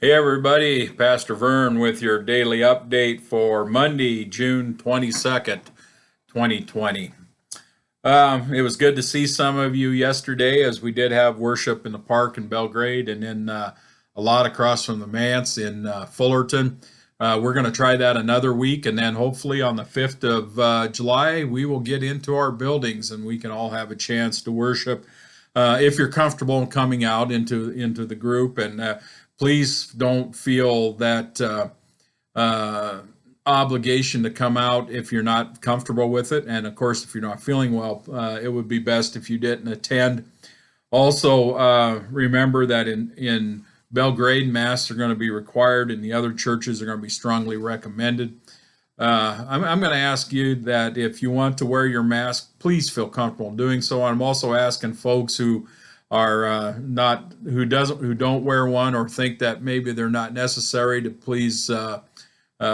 Hey everybody, Pastor Vern with your daily update for Monday, June 22nd, 2020. It was good to see some of you yesterday as we did have worship in the park in Belgrade and then a lot across from the manse in Fullerton. We're going to try that another week, and then hopefully on the 5th of July, we will get into our buildings and we can all have a chance to worship. If you're comfortable in coming out into the group, and please don't feel that uh, obligation to come out if you're not comfortable with it. And of course, if you're not feeling well, it would be best if you didn't attend. Also, remember that in Belgrade, masks are going to be required, and the other churches are going to be strongly recommended. I'm going to ask you that if you want to wear your mask, please feel comfortable doing so. I'm also asking folks who are not who don't wear one or think that maybe they're not necessary to please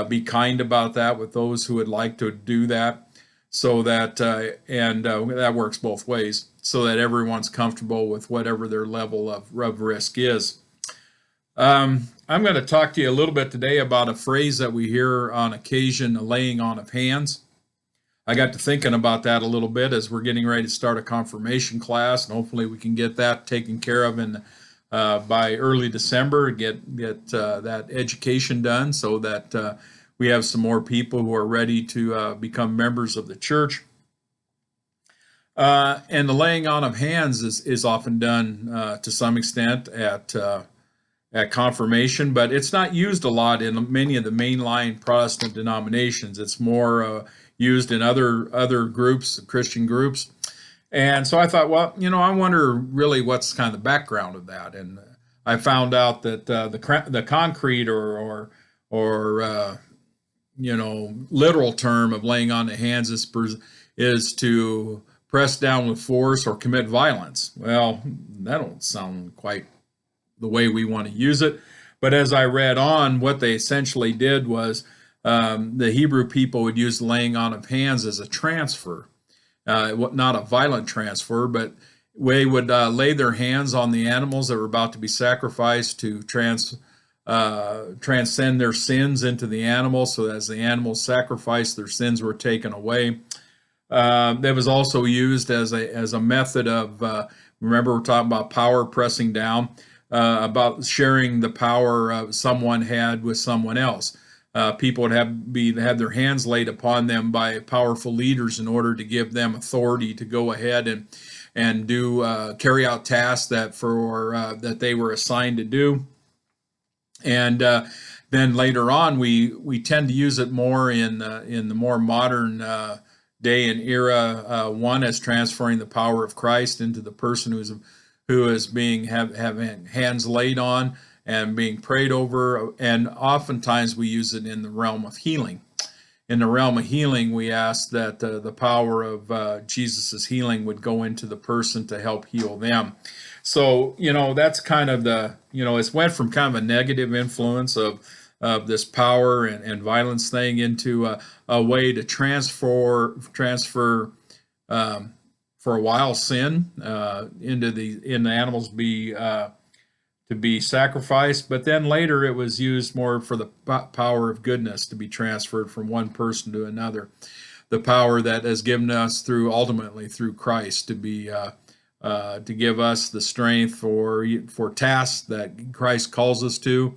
be kind about that with those who would like to do that, so that and that works both ways, so that everyone's comfortable with whatever their level of risk is. I'm going to talk to you a little bit today about a phrase that we hear on occasion, a laying on of hands. I got to thinking about that a little bit as we're getting ready to start a confirmation class, and hopefully we can get that taken care of in by early December. Get that education done so that we have some more people who are ready to become members of the church. And the laying on of hands is often done to some extent at confirmation, but it's not used a lot in many of the mainline Protestant denominations. It's more used in other groups, Christian groups. And so I thought, well, I wonder really what's kind of the background of that. And I found out that the concrete or literal term of laying on the hands is to press down with force or commit violence. Well, that don't sound quite the way we want to use it. But as I read on, what they essentially did was the Hebrew people would use laying on of hands as a transfer, not a violent transfer, but they would lay their hands on the animals that were about to be sacrificed to transcend their sins into the animal. So as the animals sacrificed, their sins were taken away. That was also used as a method of, remember we're talking about power pressing down, about sharing the power someone had with someone else. People would have their hands laid upon them by powerful leaders in order to give them authority to go ahead and do carry out tasks that they were assigned to do. And then later on, we tend to use it more in the more modern day and era. One as transferring the power of Christ into the person who is being having hands laid on and being prayed over, and oftentimes we use it in the realm of healing. In the realm of healing, we ask that the power of Jesus's healing would go into the person to help heal them. So, that's kind of it's went from kind of a negative influence of this power and violence thing into a way to transfer for a while sin into the animals to be sacrificed, but then later it was used more for the power of goodness to be transferred from one person to another. The power that has given us ultimately through Christ to be to give us the strength for tasks that Christ calls us to.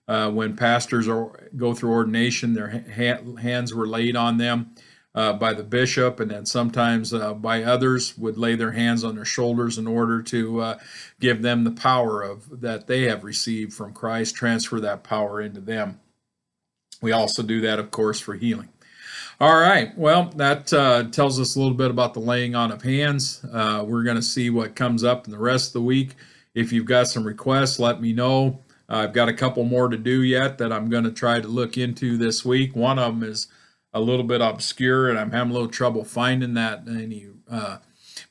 When pastors go through ordination, their hands were laid on them by the bishop, and then sometimes by others would lay their hands on their shoulders in order to give them the power that they have received from Christ, transfer that power into them. We also do that, of course, for healing. All right, well, that tells us a little bit about the laying on of hands. We're going to see what comes up in the rest of the week. If you've got some requests, let me know. I've got a couple more to do yet that I'm going to try to look into this week. One of them is a little bit obscure, and I'm having a little trouble finding any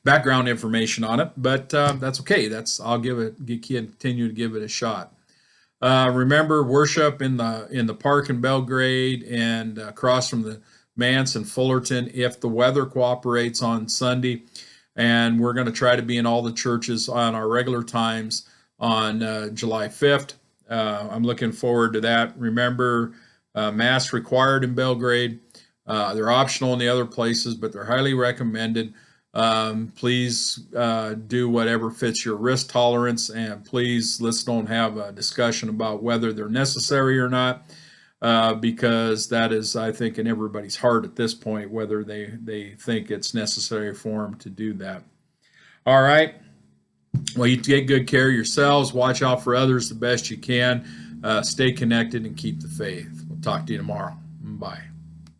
background information on it. But that's okay. I'll continue to give it a shot. Remember, worship in the park in Belgrade and across from the manse in Fullerton if the weather cooperates on Sunday. And we're going to try to be in all the churches on our regular times on July 5th. I'm looking forward to that. Remember, masks required in Belgrade. They're optional in the other places, but they're highly recommended. Please do whatever fits your risk tolerance, and please let's don't have a discussion about whether they're necessary or not, because that is, I think, in everybody's heart at this point, whether they think it's necessary for them to do that. All right. Well, you take good care of yourselves. Watch out for others the best you can. Stay connected and keep the faith. We'll talk to you tomorrow. Bye.